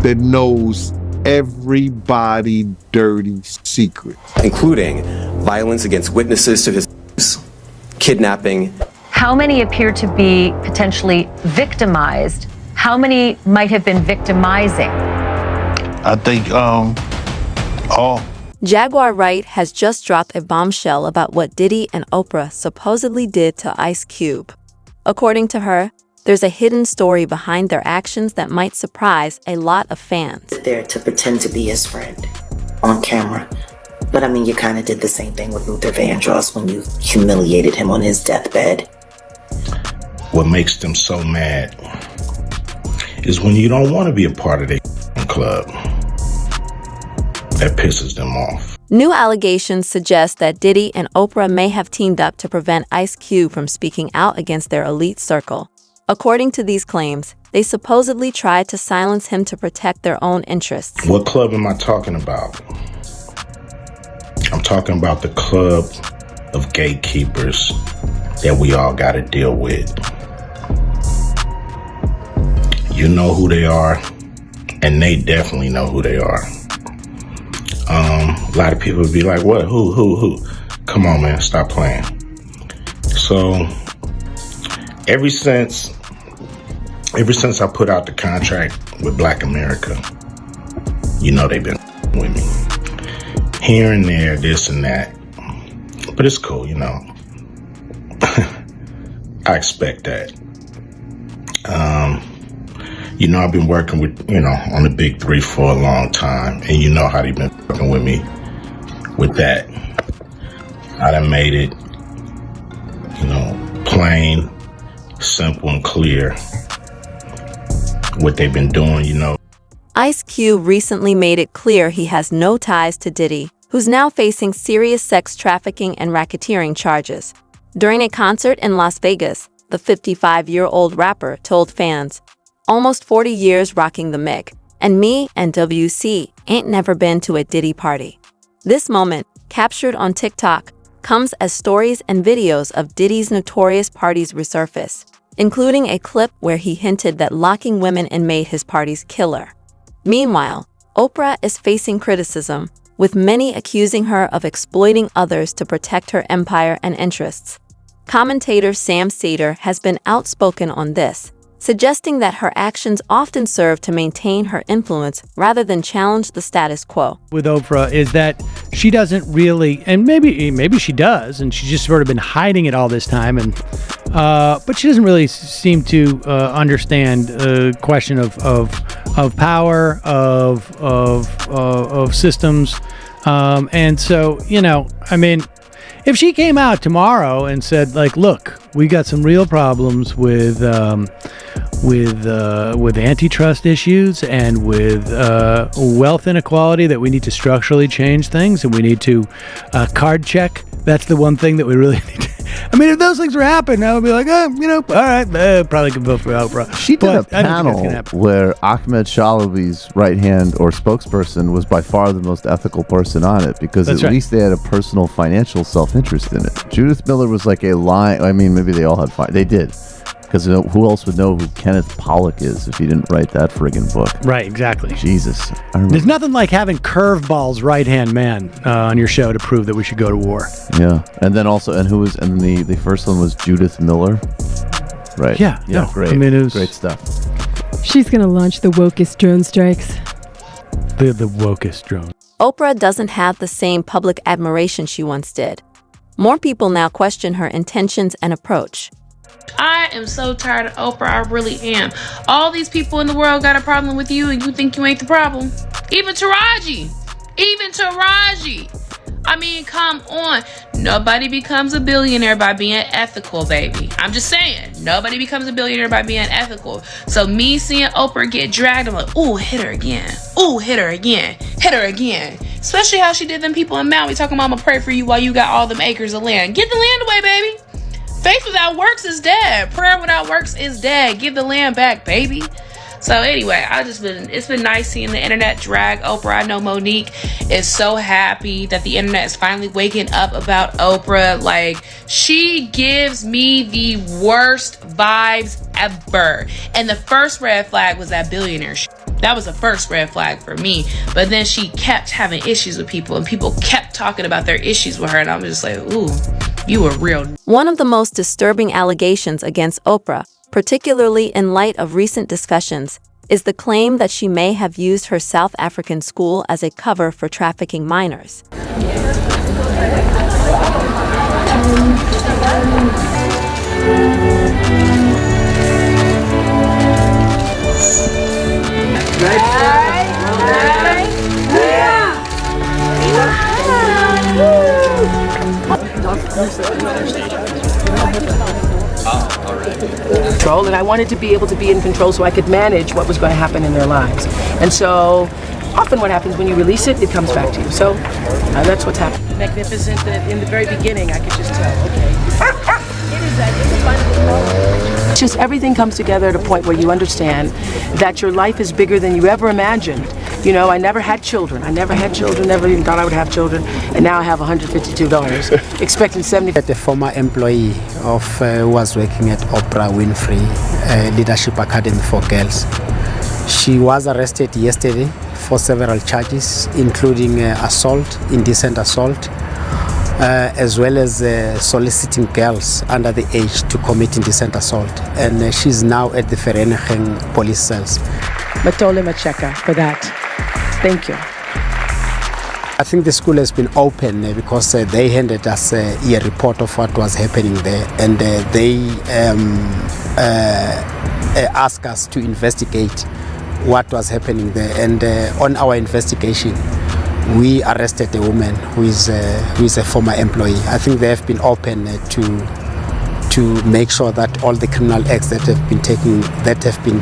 that knows everybody dirty secret, including violence against witnesses to his kidnapping. How many appear to be potentially victimized? How many might have been victimizing? I think all. Jaguar Wright has just dropped a bombshell about what Diddy and Oprah supposedly did to Ice Cube. According to her, there's a hidden story behind their actions that might surprise a lot of fans. There to pretend to be his friend on camera. But I mean, you kind of did the same thing with Luther Vandross when you humiliated him on his deathbed. What makes them so mad is when you don't want to be a part of their club. That pisses them off. New allegations suggest that Diddy and Oprah may have teamed up to prevent Ice Cube from speaking out against their elite circle. According to these claims, they supposedly tried to silence him to protect their own interests. What club am I talking about? I'm talking about the club of gatekeepers that we all got to deal with. You know who they are, and they definitely know who they are. A lot of people would be like, what? Who? Come on, man, stop playing. So, ever since I put out the contract with Black America, you know they've been with me. Here and there, this and that. But it's cool, you know. I expect that. You know, I've been working with, on the big three for a long time. And you know how they've been working with me with that. I done made it, plain, simple, and clear what they've been doing, Ice Cube recently made it clear he has no ties to Diddy, who's now facing serious sex trafficking and racketeering charges. During a concert in Las Vegas, the 55-year-old rapper told fans, "Almost 40 years rocking the mic, and me and WC ain't never been to a Diddy party." This moment, captured on TikTok, comes as stories and videos of Diddy's notorious parties resurface, including a clip where he hinted that locking women in made his parties killer. Meanwhile, Oprah is facing criticism, with many accusing her of exploiting others to protect her empire and interests. Commentator Sam Seder has been outspoken on this, suggesting that her actions often serve to maintain her influence rather than challenge the status quo. With Oprah is that she doesn't really, and maybe she does, and she's just sort of been hiding it all this time, and but she doesn't really seem to understand the question of power, of systems, and so if she came out tomorrow and said, like, look, we got some real problems with antitrust issues and with wealth inequality, that we need to structurally change things, and we need to card check. That's the one thing that we really need to. If those things were happening, I would be like, all right, probably could vote for Oprah. She did a panel where Ahmed Shalabi's right hand or spokesperson was by far the most ethical person on it, because at least they had a personal financial self-interest in it. Judith Miller was like a line. Maybe they all had they did. Because who else would know who Kenneth Pollock is if he didn't write that friggin' book? Right, exactly. Jesus. There's nothing like having Curveball's right-hand man on your show to prove that we should go to war. Yeah. And then also, the first one was Judith Miller. Right. Yeah. Great. It was great stuff. She's going to launch the wokest drone strikes. The wokest drone. Oprah doesn't have the same public admiration she once did. More people now question her intentions and approach. I am so tired of Oprah. I really am. All these people in the world got a problem with you, and you think you ain't the problem. Even Taraji. Come on. Nobody becomes a billionaire by being ethical, baby. I'm just saying. Nobody becomes a billionaire by being ethical. So me seeing Oprah get dragged, I'm like, ooh, hit her again. Ooh, hit her again. Hit her again. Especially how she did them people in Maui talking about, I'm gonna pray for you while you got all them acres of land. Get the land away, baby. Faith without works is dead. Prayer without works is dead. Give the land back, baby. So anyway, it's been nice seeing the internet drag Oprah. I know Monique is so happy that the internet is finally waking up about Oprah. Like, she gives me the worst vibes ever. And the first red flag was that billionaire shit. That was the first red flag for me. But then she kept having issues with people, and people kept talking about their issues with her, and I was just like, ooh, you were real. One of the most disturbing allegations against Oprah, particularly in light of recent discussions, is the claim that she may have used her South African school as a cover for trafficking minors. Control, and I wanted to be able to be in control so I could manage what was going to happen in their lives. And so often what happens when you release it, it comes back to you. So that's what's happened. Magnificent that in the very beginning I could just tell, okay. It's just everything comes together at a point where you understand that your life is bigger than you ever imagined. You know, I never had children. Never even thought I would have children. And now I have $152, expecting 70. The former employee of who was working at Oprah Winfrey Leadership Academy for Girls. She was arrested yesterday for several charges, including assault, indecent assault, as well as soliciting girls under the age to commit indecent assault. And she's now at the Vereniging police cells. Matole Macheka for that. Thank you. I think the school has been open because they handed us a report of what was happening there, and they asked us to investigate what was happening there. And on our investigation, we arrested a woman who is a former employee. I think they have been open to make sure that all the criminal acts that have been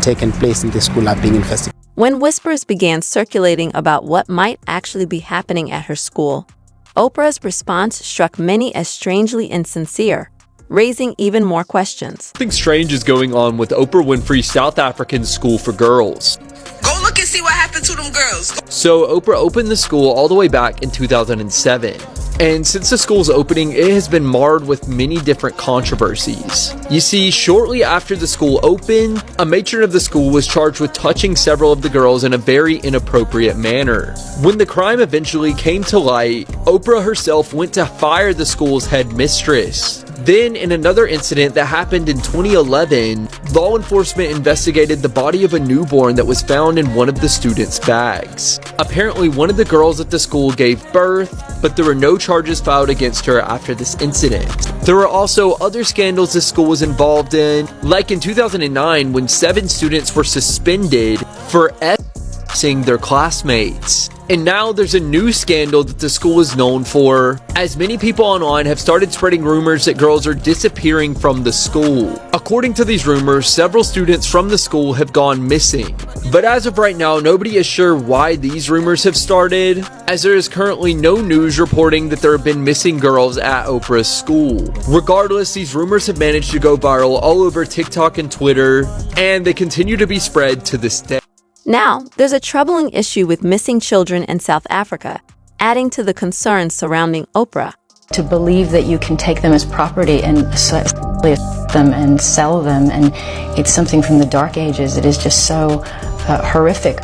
taken place in the school are being investigated. When whispers began circulating about what might actually be happening at her school, Oprah's response struck many as strangely insincere, raising even more questions. Something strange is going on with Oprah Winfrey's South African School for Girls. Go look and see what happened to them girls. So Oprah opened the school all the way back in 2007. And since the school's opening, it has been marred with many different controversies. You see, shortly after the school opened, a matron of the school was charged with touching several of the girls in a very inappropriate manner. When the crime eventually came to light, Oprah herself went to fire the school's head mistress. Then, in another incident that happened in 2011, law enforcement investigated the body of a newborn that was found in one of the students' bags. Apparently, one of the girls at the school gave birth, but there were no charges filed against her after this incident. There were also other scandals the school was involved in, like in 2009 when 7 students were suspended for f***ing their classmates. And now there's a new scandal that the school is known for, as many people online have started spreading rumors that girls are disappearing from the school. According to these rumors, several students from the school have gone missing. But as of right now, nobody is sure why these rumors have started, as there is currently no news reporting that there have been missing girls at Oprah's school. Regardless, these rumors have managed to go viral all over TikTok and Twitter, and they continue to be spread to this day. Now, there's a troubling issue with missing children in South Africa, adding to the concerns surrounding Oprah. To believe that you can take them as property and them and sell them, and it's something from the dark ages. It is just so horrific.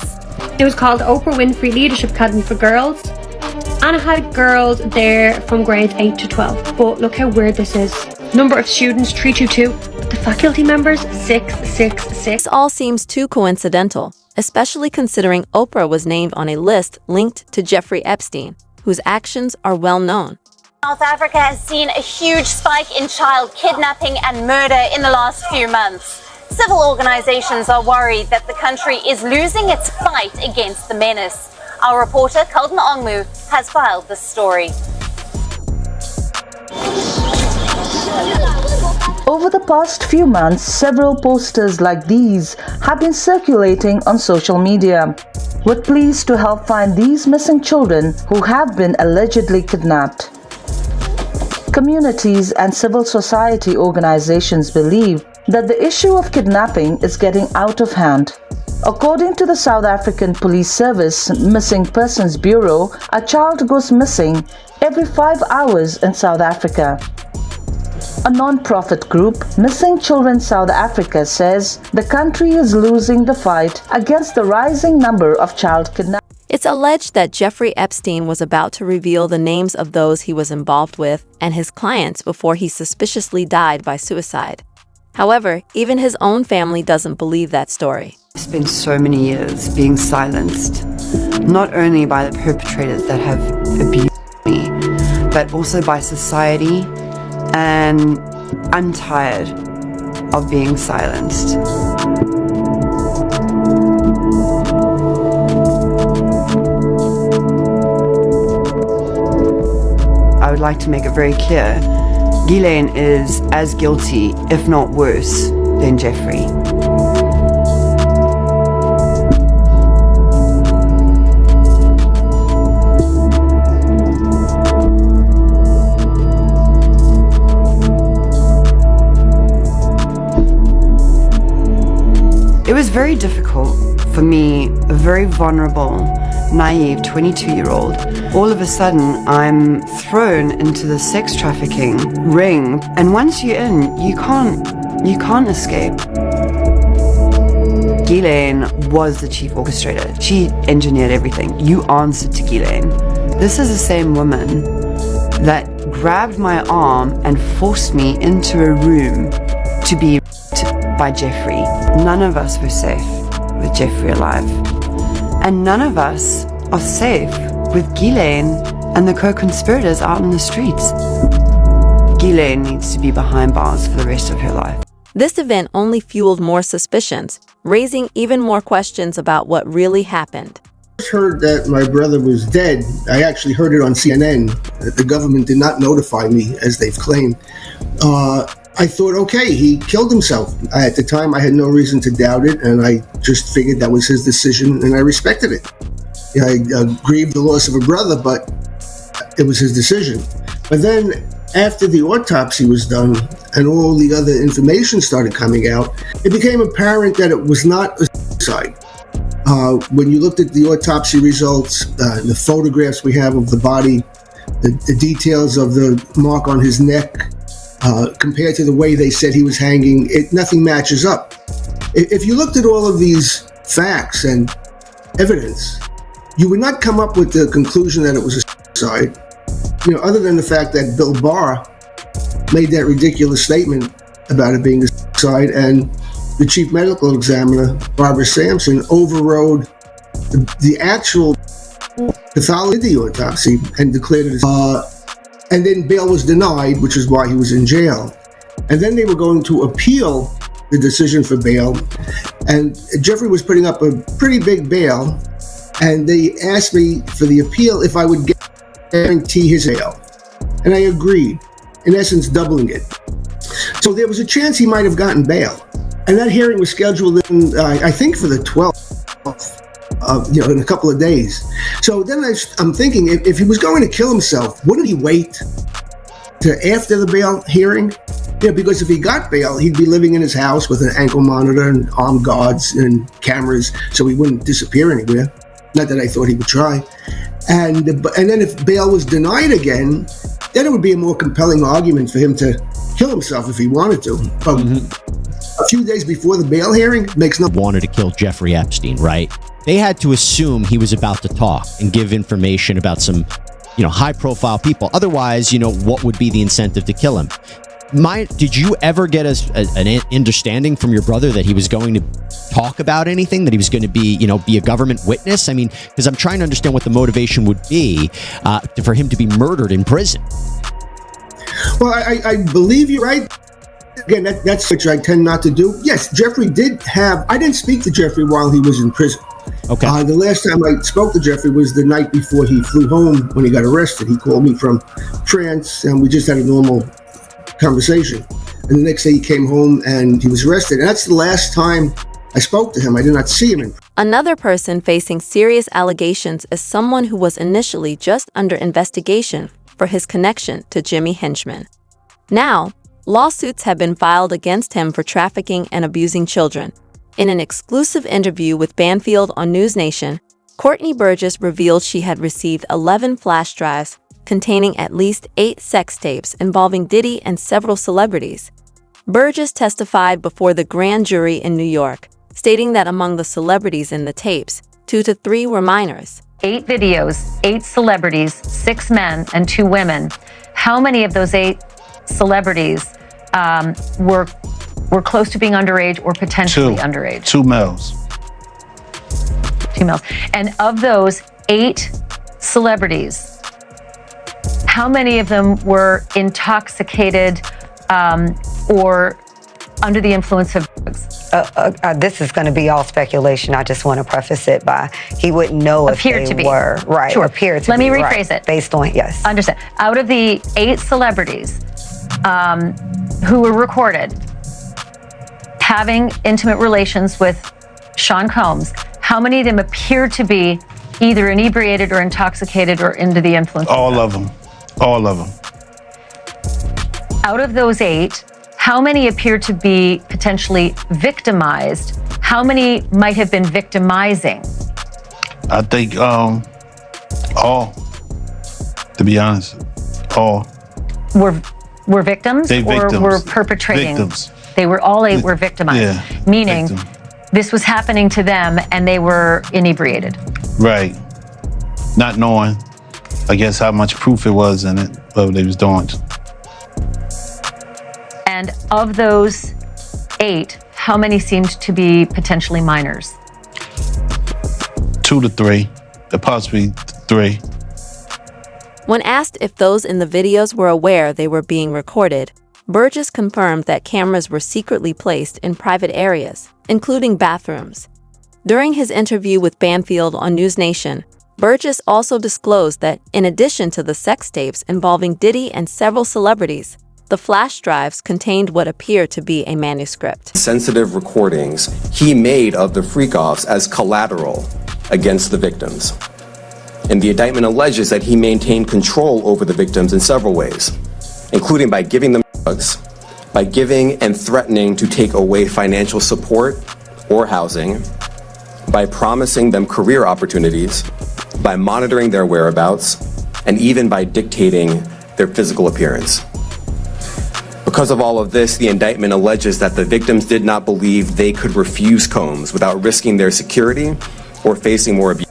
It was called Oprah Winfrey Leadership Academy for Girls, and it had girls there from grades 8 to 12. But look how weird this is. Number of students, 322. The faculty members, 666. This all seems too coincidental, especially considering Oprah was named on a list linked to Jeffrey Epstein, whose actions are well known. South Africa has seen a huge spike in child kidnapping and murder in the last few months. Civil organizations are worried that the country is losing its fight against the menace. Our reporter, Kalden Ongmu, has filed this story. Over the past few months, several posters like these have been circulating on social media. We're pleased to help find these missing children who have been allegedly kidnapped. Communities and civil society organizations believe that the issue of kidnapping is getting out of hand. According to the South African Police Service Missing Persons Bureau, a child goes missing every 5 hours in South Africa. A non-profit group, Missing Children South Africa, says the country is losing the fight against the rising number of child kidnappings. It's alleged that Jeffrey Epstein was about to reveal the names of those he was involved with and his clients before he suspiciously died by suicide. However, even his own family doesn't believe that story. I've spent so many years being silenced, not only by the perpetrators that have abused me, but also by society, and I'm tired of being silenced. I would like to make it very clear, Ghislaine is as guilty, if not worse, than Jeffrey. It was very difficult for me, a very vulnerable, naive 22-year-old. All of a sudden, I'm thrown into the sex trafficking ring, and once you're in, you can't escape. Ghislaine was the chief orchestrator. She engineered everything. You answered to Ghislaine. This is the same woman that grabbed my arm and forced me into a room to be raped by Jeffrey. None of us were safe with Jeffrey alive. And none of us are safe with Ghislaine and the co-conspirators out in the streets. Ghislaine needs to be behind bars for the rest of her life. This event only fueled more suspicions, raising even more questions about what really happened. I heard that my brother was dead. I actually heard it on CNN. The government did not notify me, as they've claimed. I thought, okay, he killed himself. At the time, I had no reason to doubt it, and I just figured that was his decision, and I respected it. I grieved the loss of a brother, but it was his decision. But then, after the autopsy was done and all the other information started coming out, it became apparent that it was not a suicide. When you looked at the autopsy results, the photographs we have of the body, the details of the mark on his neck, compared to the way they said he was hanging, nothing matches up. If you looked at all of these facts and evidence, you would not come up with the conclusion that it was a suicide, other than the fact that Bill Barr made that ridiculous statement about it being a suicide, and the chief medical examiner, Barbara Sampson, overrode the actual pathology autopsy and declared it and then bail was denied, which is why he was in jail. And then they were going to appeal the decision for bail. And Jeffrey was putting up a pretty big bail. And they asked me for the appeal if I would guarantee his bail. And I agreed, in essence, doubling it. So there was a chance he might have gotten bail. And that hearing was scheduled in, I think, for the 12th. In a couple of days. So then I'm thinking, if he was going to kill himself, wouldn't he wait to after the bail hearing? Because if he got bail, he'd be living in his house with an ankle monitor and armed guards and cameras, so he wouldn't disappear anywhere. Not that I thought he would try. And then if bail was denied again, then it would be a more compelling argument for him to kill himself if he wanted to. A few days before the bail hearing makes no... Wanted to kill Jeffrey Epstein, right? They had to assume he was about to talk and give information about some, high-profile people. Otherwise, what would be the incentive to kill him? Did you ever get an understanding from your brother that he was going to talk about anything, that he was going to be, be a government witness? I mean, because I'm trying to understand what the motivation would be for him to be murdered in prison. Well, I believe you're right. Again, that's which I tend not to do. Yes, Jeffrey did have... I didn't speak to Jeffrey while he was in prison. Okay. The last time I spoke to Jeffrey was the night before he flew home when he got arrested. He called me from France, and we just had a normal conversation. And the next day he came home and he was arrested. And that's the last time I spoke to him. I did not see him. Another person facing serious allegations is someone who was initially just under investigation for his connection to Jimmy Henchman. Now, lawsuits have been filed against him for trafficking and abusing children. In an exclusive interview with Banfield on News Nation, Courtney Burgess revealed she had received 11 flash drives containing at least 8 sex tapes involving Diddy and several celebrities. Burgess testified before the grand jury in New York, stating that among the celebrities in the tapes, 2 to 3 were minors. 8 videos, 8 celebrities, 6 men and 2 women. How many of those 8 celebrities were close to being underage or potentially underage? 2 males. 2 males. And of those 8 celebrities, how many of them were intoxicated or under the influence of drugs? This is going to be all speculation. I just want to preface it by he wouldn't know if Appeared they to be. were. Right. Sure. Appeared to Let be. me rephrase right. it. Based on, yes. Understand. Out of the 8 celebrities who were recorded having intimate relations with Sean Combs, how many of them appeared to be either inebriated or intoxicated or under the influence of drugs? All of them. All of them. Out of those 8, how many appear to be potentially victimized? How many might have been victimizing? I think all, to be honest, all. Were victims They or victims. were perpetrating? Victims. They were all 8 were victimized, Yeah, meaning this was happening to them and they were inebriated. Right. Not knowing, I guess, how much proof it was in it, what they was doing. And of those 8, how many seemed to be potentially minors? 2 to 3, possibly 3. When asked if those in the videos were aware they were being recorded, Burgess confirmed that cameras were secretly placed in private areas, including bathrooms. During his interview with Banfield on News Nation, Burgess also disclosed that, in addition to the sex tapes involving Diddy and several celebrities, the flash drives contained what appeared to be a manuscript. Sensitive recordings he made of the freak-offs as collateral against the victims. And the indictment alleges that he maintained control over the victims in several ways, including by giving them drugs, by giving and threatening to take away financial support or housing, by promising them career opportunities, by monitoring their whereabouts, and even by dictating their physical appearance. Because of all of this, the indictment alleges that the victims did not believe they could refuse Combs without risking their security or facing more abuse.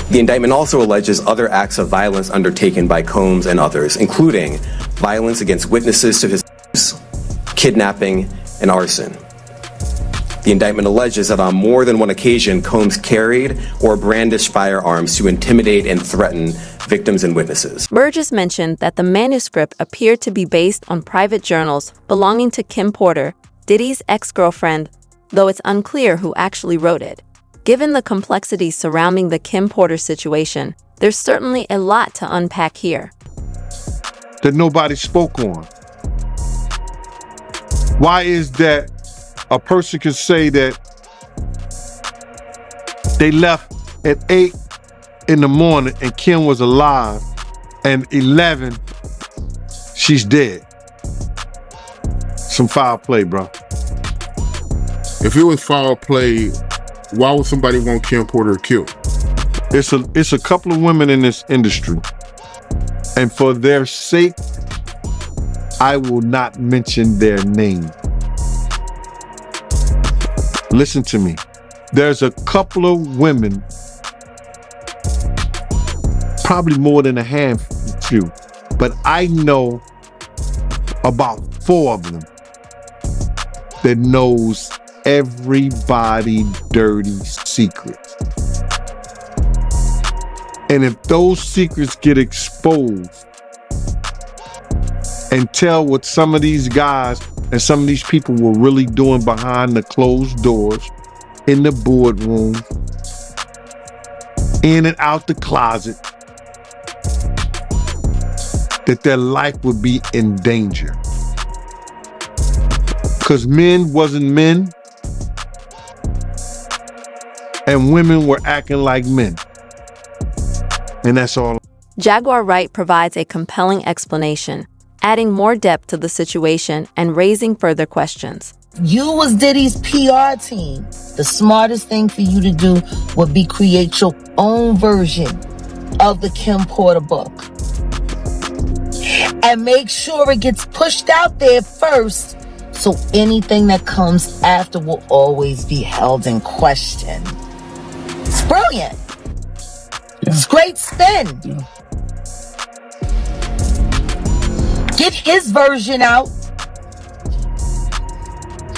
The indictment also alleges other acts of violence undertaken by Combs and others, including violence against witnesses to his abuse, kidnapping, and arson. The indictment alleges that on more than one occasion, Combs carried or brandished firearms to intimidate and threaten victims and witnesses. Burgess mentioned that the manuscript appeared to be based on private journals belonging to Kim Porter, Diddy's ex-girlfriend, though it's unclear who actually wrote it. Given the complexities surrounding the Kim Porter situation, there's certainly a lot to unpack here. That nobody spoke on. Why is that a person could say that they left at 8 in the morning and Kim was alive, and 11, she's dead? Some foul play, bro. If it was foul play, why would somebody want Kim Porter killed? It's a couple of women in this industry, and for their sake, I will not mention their name. Listen to me. There's a couple of women, probably more than a handful, but I know about 4 of them that knows everybody's dirty secrets. And if those secrets get exposed and tell what some of these guys and some of these people were really doing behind the closed doors, in the boardroom, in and out the closet, that their life would be in danger. Because men wasn't men, and women were acting like men. And that's all. Jaguar Wright provides a compelling explanation, adding more depth to the situation and raising further questions. You was Diddy's PR team. The smartest thing for you to do would be create your own version of the Kim Porter book. And make sure it gets pushed out there first, so anything that comes after will always be held in question. It's brilliant. It's great spin. Get his version out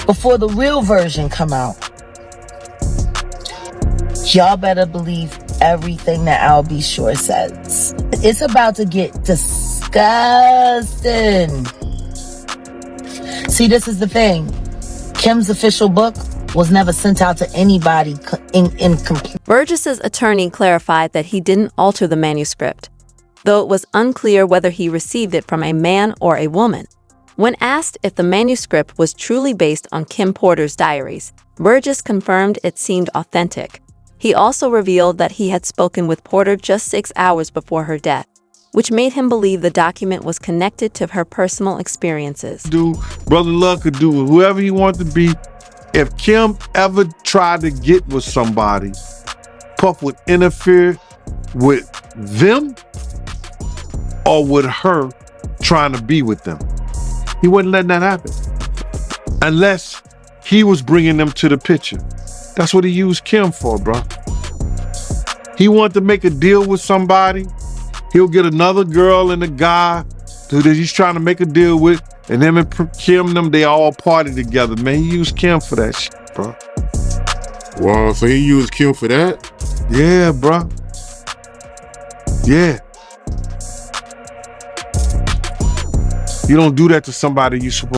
before the real version come out. Y'all better believe everything that Al B. Shore says. It's about to get disgusting. See, this is the thing. Kim's official book was never sent out to anybody incomplete. Burgess's attorney clarified that he didn't alter the manuscript, though it was unclear whether he received it from a man or a woman. When asked if the manuscript was truly based on Kim Porter's diaries, Burgess confirmed it seemed authentic. He also revealed that he had spoken with Porter just 6 hours before her death, which made him believe the document was connected to her personal experiences. Brother Love could do whoever he wanted to be. If Kim ever tried to get with somebody, Puff would interfere with them or with her trying to be with them. He wasn't letting that happen unless he was bringing them to the picture. That's what he used Kim for, bro. He wanted to make a deal with somebody. He'll get another girl and a guy that he's trying to make a deal with, and him and Kim, they all party together, man. He used Kim for that shit, bro. Wow, so he used Kim for that? Yeah, bro. Yeah. You don't do that to somebody you supposed